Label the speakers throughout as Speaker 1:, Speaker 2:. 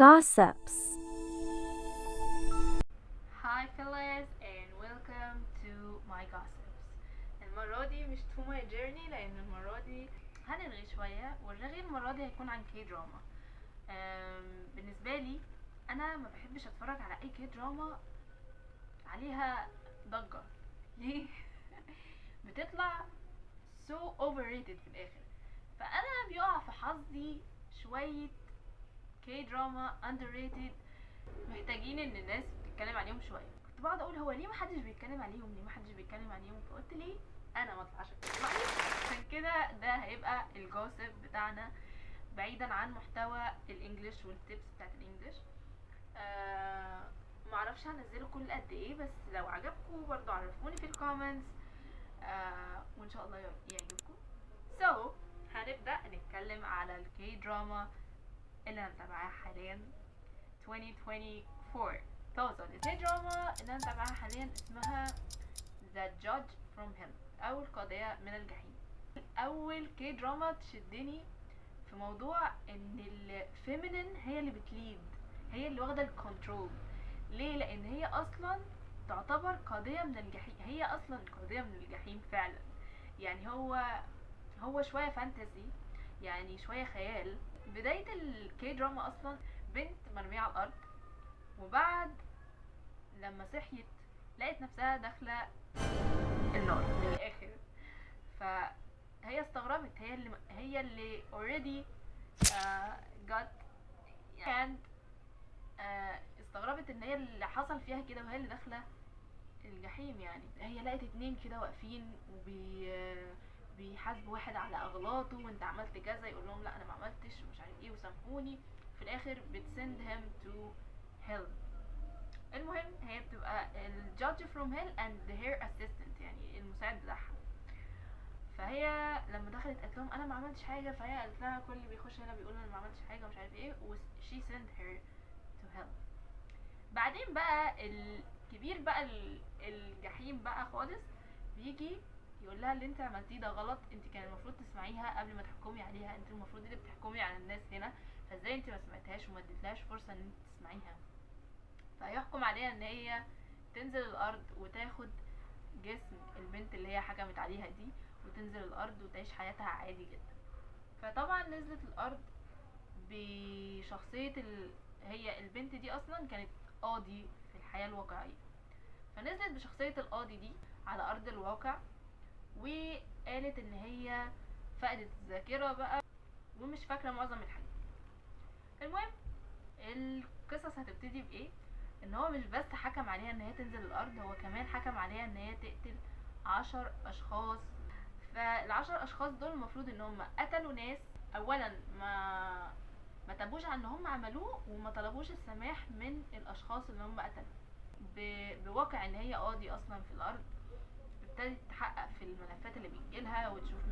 Speaker 1: Gossips.
Speaker 2: Hi fellas and welcome to my gossips. المرة دي مش to my journey لأن المرة دي هنلغي شوية، والرغي المرة دي هيكون عن كي دراما. بالنسبة لي أنا ما بحبش أتفرج على أي كي دراما عليها ضجة. ليه؟ بتطلع so overrated في الآخر. فأنا بيقع في حظي شوية كي دراما underrated محتاجين ان الناس تتكلم عليهم شويه. كنت بقعد اقول هو ليه محدش بيتكلم عليهم، فقلت ليه انا ما اطلعش اتكلم عليهم. عشان كده ده هيبقى الجوسب بتاعنا بعيدا عن محتوى الانجليش والتيبس بتاعت الانجليش. معرفش هنزله كل قد ايه، بس لو عجبكم برضو عرفوني في الكومنتس. وان شاء الله يعجبكم. هنبدأ نتكلم على الكي دراما اللي انا متابعاها حاليا 2024. الكي دراما اللي انا متابعاها حاليا اسمها The Judge from Hell او القاضية من الجحيم. اول كي دراما تشدني في موضوع ان الفيمينين هي اللي بتليد، هي اللي واخده الكنترول. ليه؟ لان هي اصلا تعتبر قاضية من الجحيم، هي اصلا قاضية من الجحيم فعلا. يعني هو شوية فانتزي، يعني شوية خيال. بداية الكي دراما اصلا بنت مرمية على الارض، وبعد لما صحيت لقيت نفسها داخلة النار من الاخر. فهي استغربت، هي اللي already got and استغربت ان هي اللي حصل فيها كده، وهي اللي داخلة الجحيم. يعني هي لقيت اتنين كده واقفين بيحاسبوا واحد على اغلاطه، وانت عملت كذا، يقول لهم لا انا ما عملتش ومش عارف ايه وسامحوني. في الاخر بتسند him to hell. المهم هي بتبقى الجادج فروم هيل اند هير اسيستنت، يعني المساعد بتاعها. فهي لما دخلت قالت لهم انا ما عملتش حاجه، فهي قالت لها كل اللي بيخش هنا بيقول انا ما عملتش حاجه ومش عارف ايه، و she sent her to hell. بعدين بقى الكبير بقى الجحيم بقى خالص بيجي يقول لها اللي انت عملتيه ده غلط، انت كان المفروض تسمعيها قبل ما تحكمي عليها، انت المفروض اللي بتحكمي على الناس هنا، فازاي انت ما سمعتهاش وما اديتلهاش فرصه ان انت تسمعيها. فيحكم عليها ان هي تنزل الارض وتاخد جسم البنت اللي هي حكمت عليها دي، وتنزل الارض وتعيش حياتها عادي جدا. فطبعا نزلت الارض بشخصية هي البنت دي اصلا كانت قاضي في الحياة الواقعية، فنزلت بشخصية القاضي دي على ارض الواقع، وقالت ان هي فقدت الذاكرة بقى ومش فاكرة معظم الحاجات. المهم القصص هتبتدي بايه؟ ان هو مش بس حكم عليها ان هي تنزل الارض، هو كمان حكم عليها ان هي تقتل 10 اشخاص. فال10 اشخاص دول المفروض ان هم قتلوا ناس، اولا ما تابوش عن ان هم عملوه، وما طلبوش السماح من الاشخاص اللي هم قتلوا. بواقع ان هي قاضي اصلا في الارض، ابتدت تحقق في الملفات اللي بيجيلها وتشوف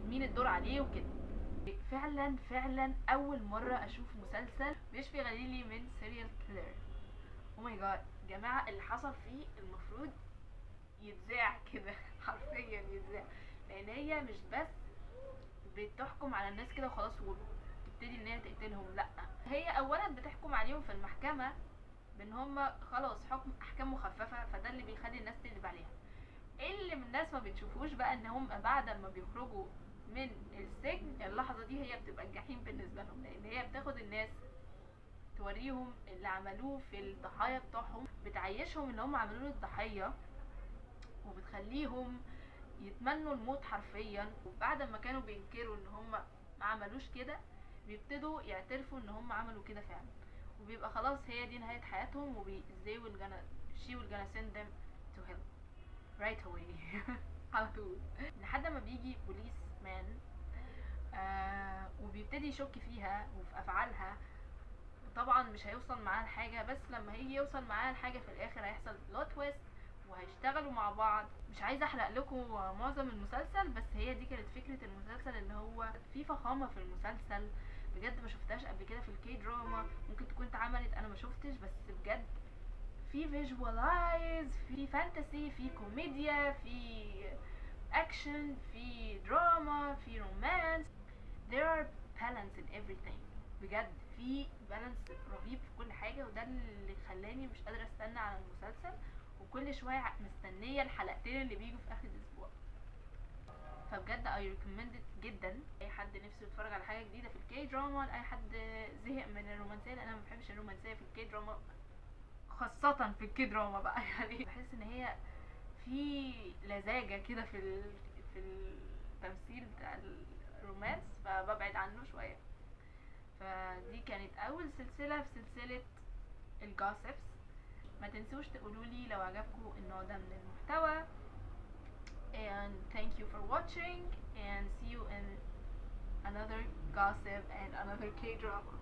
Speaker 2: مين الدور عليه وكده. فعلا اول مرة اشوف مسلسل بيشفي غليلي من سيريال كيلر. او ماي جاد جماعة، اللي حصل فيه المفروض يتذاع كده حرفيا يتذاع. لان هي مش بس بتحكم على الناس كده وخلاص وتبتدي ان هي تقتلهم، لا، هي اولا بتحكم عليهم في المحكمة بان هم خلاص حكم احكام مخففة، فده اللي بيخلي الناس تقلب عليها. اللي من الناس ما بتشوفوش بقى ان هم بعد ما بيخرجوا من السجن اللحظة دي هي بتبقى الجحيم بالنسبة لهم، لان هي بتاخد الناس توريهم اللي عملوه في الضحايا بتوعهم، بتعيشهم اللي هم عملوه للضحية، وبتخليهم يتمنوا الموت حرفيا. وبعد ما كانوا بينكروا ان هم ما عملوش كده، بيبتدوا يعترفوا ان هم عملوا كده فعلا، وبيبقى خلاص هي دي نهاية حياتهم، she will gonna send them to hell right away على طول. لحد ما بيجي بوليس مان وبيبتدي يشك فيها وفي افعالها. طبعا مش هيوصل معاها لحاجة، بس لما هيجي يوصل معاها لحاجة في الاخر هيحصل بلوت تويست وهيشتغلوا مع بعض. مش عايزه احرق لكم معظم المسلسل، بس هي دي كانت فكرة المسلسل، ان هو في فخامة في المسلسل بجد ما شفتهاش قبل كده في الكي دراما. ممكن تكون اتعملت انا ما شفتش، بس بجد في فيجوالايز، في فانتسي، في كوميديا، في اكشن، في دراما، في رومانس. there are balance in everything. بجد في بالانس رهيب في كل حاجه، وده اللي خلاني مش قادره استنى على المسلسل، وكل شويه مستنيه الحلقتين اللي بيجوا في اخر الاسبوع. فبجد I recommend it جدا. اي حد نفسه يتفرج على حاجه جديده في الكي دراما، لاي حد زهق من الرومانسيه، لان انا ما بحبش الرومانسيه في الكي دراما، خاصه في الكي دراما بقى يعني بحس ان هي في لزاجه كده في التمثيل بتاع الرومانس، فببعد عنه شويه. فدي كانت اول سلسله في سلسله الجاسبس. ما تنسوش تقولولي لو عجبكم النوع ده من المحتوى. And thank you for watching, and see you in another gossip and another K-drama.